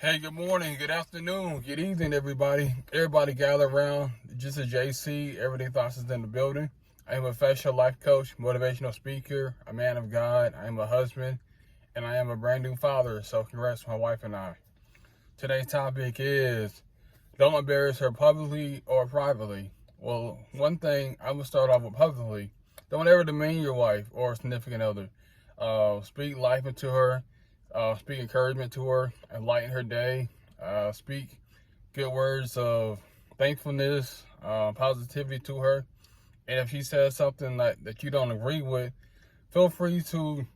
Hey, good morning, good afternoon, good evening, everybody. Everybody gather around. Just a JC, Everyday Thoughts is in the building. I am a professional life coach, motivational speaker, a man of God. I am a husband, and I am a brand new father. So congrats to my wife and I. Today's topic is don't embarrass her publicly or privately. Well, one thing I'm gonna start off with publicly. Don't ever demean your wife or significant other. Speak life into her. Speak encouragement to her, enlighten her day. Speak good words of thankfulness, positivity to her. And if she says something that you don't agree with, feel free to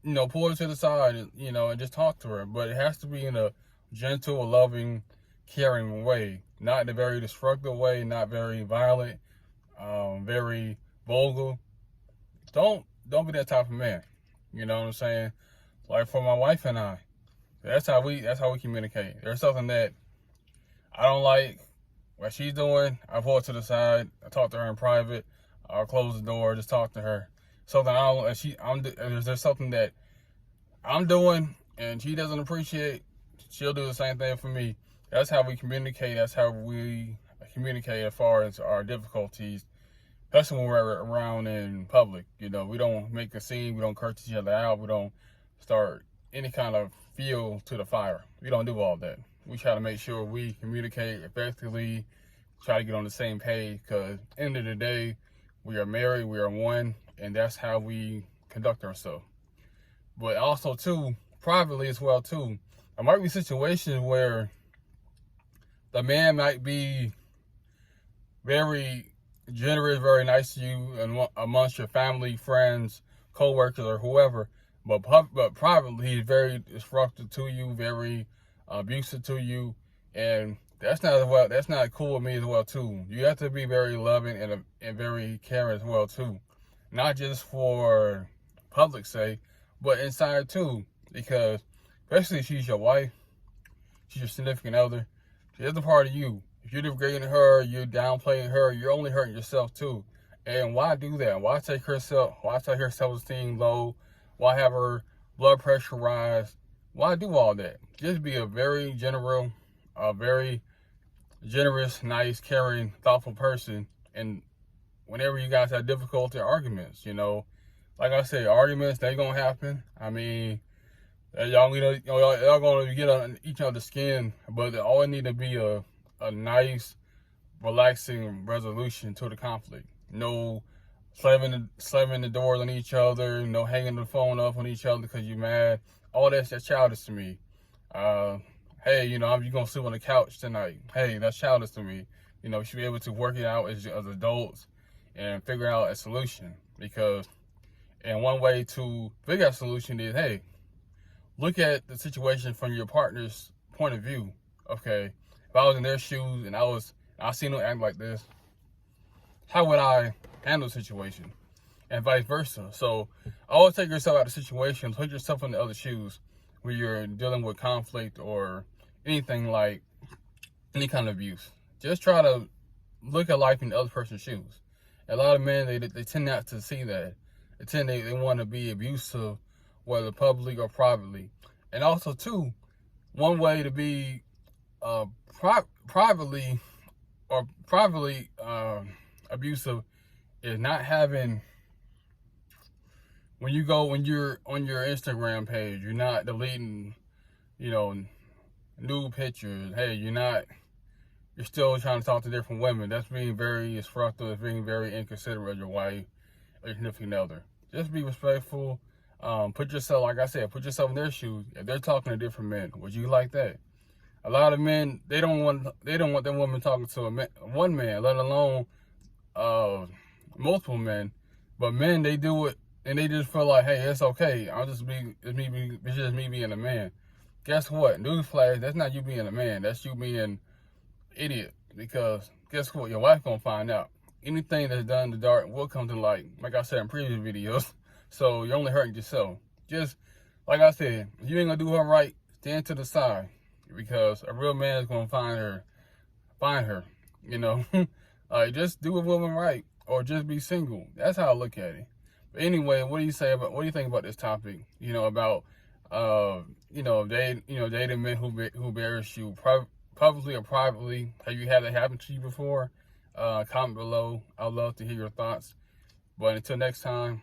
pull her to the side, and just talk to her. But it has to be in a gentle, loving, caring way, not in a very destructive way, not very violent, very vulgar. Don't be that type of man. You know what I'm saying? Like for my wife and I, that's how we communicate. There's something that I don't like what she's doing. I pull her to the side. I talk to her in private. I'll close the door. Just talk to her. Something I don't. If there's something that I'm doing and she doesn't appreciate, she'll do the same thing for me. That's how we communicate. That's how we communicate as far as our difficulties, especially when we're around in public. We don't make a scene. We don't curse each other out. We don't start any kind of fuel to the fire. We don't do all that. We try to make sure we communicate effectively, try to get on the same page, because at the end of the day, we are married, we are one, and that's how we conduct ourselves. But also, too, privately as well, too, there might be situations where the man might be very generous, very nice to you and amongst your family, friends, co-workers, or whoever, but privately he's very disruptive to you, very abusive to you, and that's not cool with me as well too. You have to be very loving and very caring as well too, not just for public sake, but inside too, because especially if she's your wife, she's your significant other, she's a part of you. If you're degrading her, you're downplaying her, you're only hurting yourself too. And why do that? Why take her self-esteem low? Why have her blood pressure rise? Why do all that? Just be a very generous, nice, caring, thoughtful person. And whenever you guys have difficulty arguments, like I say, arguments, they gonna happen. I mean, y'all gonna get on each other's skin, but all it need to be a nice, relaxing resolution to the conflict. No slamming the doors on each other, no hanging the phone up on each other because you're mad. All that's childish to me. Hey, you gonna sleep on the couch tonight. Hey, that's childish to me. We should be able to work it out as adults and figure out a solution. And one way to figure out a solution is, hey, look at the situation from your partner's point of view. Okay, if I was in their shoes and I seen them act like this, how would I handle the situation? And vice versa. So always take yourself out of the situation, put yourself in the other shoes when you're dealing with conflict or anything like any kind of abuse. Just try to look at life in the other person's shoes. A lot of men, they tend not to see that. They want to be abusive, whether publicly or privately. And also, too, one way to be privately abusive is not having, when you're on your Instagram page, you're not deleting, nude pictures. Hey, you're still trying to talk to different women. That's being very disruptive, being very inconsiderate of your wife or your significant other. Just be respectful. Put yourself in their shoes. If they're talking to different men, would you like that? A lot of men, they don't want their woman talking to one man, let alone multiple men. But men, they do it and they just feel like, hey, it's okay. It's just me being a man. Guess what? Newsflash, that's not you being a man. That's you being an idiot. Because guess what? Your wife gonna find out. Anything that's done in the dark will come to light. Like I said in previous videos. So you're only hurting yourself. Just like I said, if you ain't gonna do her right, stand to the side. Because a real man is gonna find her. Just do a woman right, or just be single. That's how I look at it. But anyway, what do you think about this topic? About Dating men who embarrass you publicly or privately. Have you had that happen to you before? Comment below. I'd love to hear your thoughts. But until next time,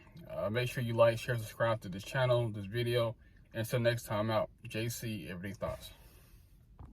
make sure you like, share, subscribe to this channel, this video. And until next time, I'm out. JC, Everyday Thoughts.